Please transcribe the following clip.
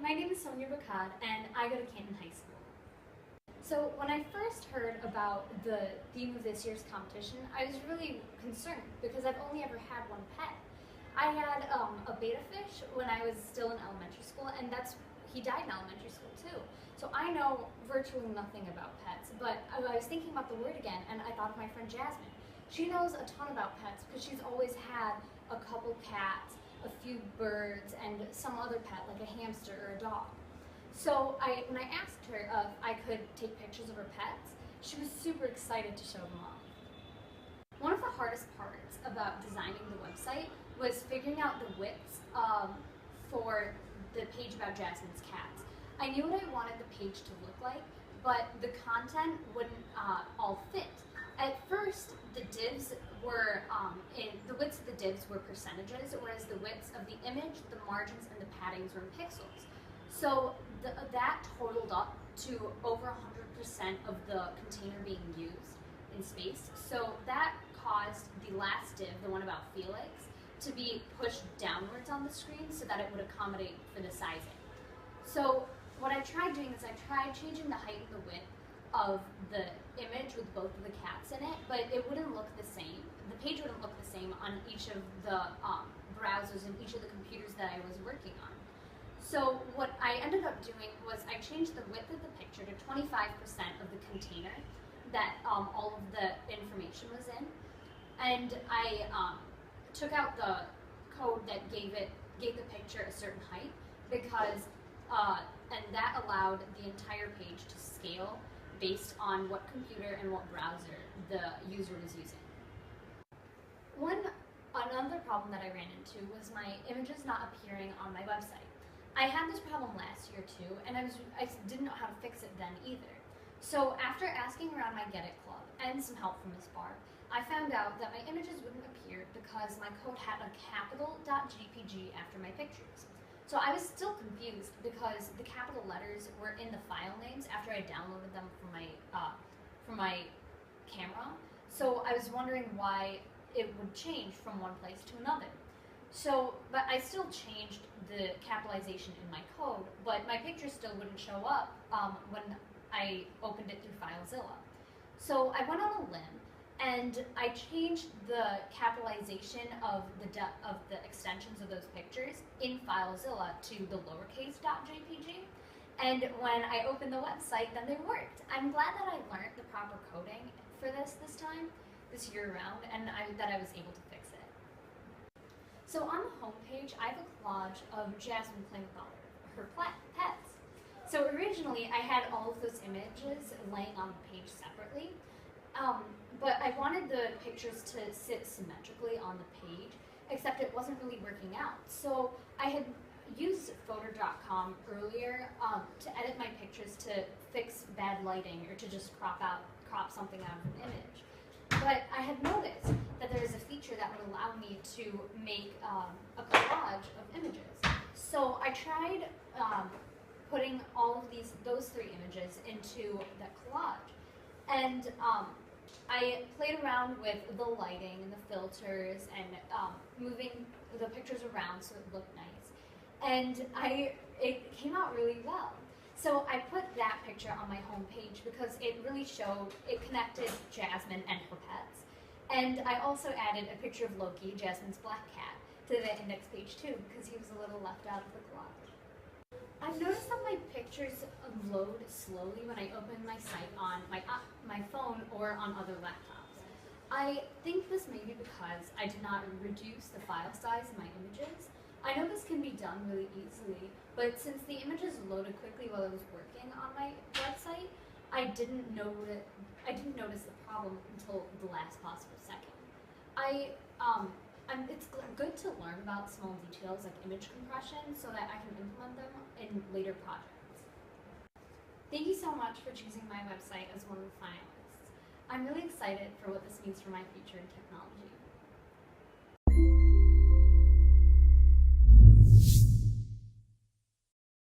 my name is Sonia Bhakkad and I go to Canton High School. So when I first heard about the theme of this year's competition, I was really concerned because I've only ever had one pet. I had a betta fish when I was still in elementary school, and he died in elementary school too. So I know virtually nothing about pets, but I was thinking about the word again and I thought of my friend Jasmine. She knows a ton about pets because she's always had a couple cats, a few birds, and some other pet like a hamster or a dog. So when I asked her if I could take pictures of her pets, she was super excited to show them off. One of the hardest parts about designing the website was figuring out the widths for the page about Jasmine's cats. I knew what I wanted the page to look like, but the content wouldn't all fit. At first, the divs were, the widths of the divs were percentages, whereas the widths of the image, the margins, and the paddings were in pixels. So that totaled up to over 100% of the container being used in space. So that caused the last div, the one about Felix, to be pushed downwards on the screen so that it would accommodate for the sizing. So what I tried doing is I tried changing the height and the width of the image with both of the cats in it, but it wouldn't look the same. The page wouldn't look the same on each of the browsers and each of the computers that I was working on. So what I ended up doing was I changed the width of the picture to 25% of the container that all of the information was in, and I took out the code that gave the picture a certain height because and that allowed the entire page to scale based on what computer and what browser the user was using. Another problem that I ran into was my images not appearing on my website. I had this problem last year too, and I didn't know how to fix it then either. So after asking around my Get It Club and some help from Ms. Barr, I found out that my images wouldn't appear because my code had a capital.jpg after my pictures. So I was still confused because the capital letters were in the file names after I downloaded them from my camera. So I was wondering why it would change from one place to another. So, but I still changed the capitalization in my code, but my picture still wouldn't show up when I opened it through FileZilla. So I went on a limb and I changed the capitalization of the extensions of those pictures in FileZilla to the lowercase .jpg. And when I opened the website, then they worked. I'm glad that I learned the proper coding for this this year round, and that I was able to fix it. So on the home page, I have a collage of Jasmine playing with all her pets. So originally, I had all of those images laying on the page separately, but I wanted the pictures to sit symmetrically on the page, except it wasn't really working out. So I had used Photo.com earlier to edit my pictures to fix bad lighting or to just crop something out of an image. But I had noticed that there is a feature that would allow me to make a collage of images. So I tried putting all of those three images into that collage. And I played around with the lighting and the filters and moving the pictures around so it looked nice. And it came out really well. So I put that picture on my home page because it really it connected Jasmine and her pets. And I also added a picture of Loki, Jasmine's black cat, to the index page too because he was a little left out of the collage. I've noticed that my pictures load slowly when I open my site on my phone or on other laptops. I think this may be because I did not reduce the file size of my images. I know this can be done really easily, but since the images loaded quickly while I was working on my website, I didn't notice the problem until the last possible second. It's good to learn about small details like image compression so that I can implement them in later projects. Thank you so much for choosing my website as one of the finalists. I'm really excited for what this means for my future in technology.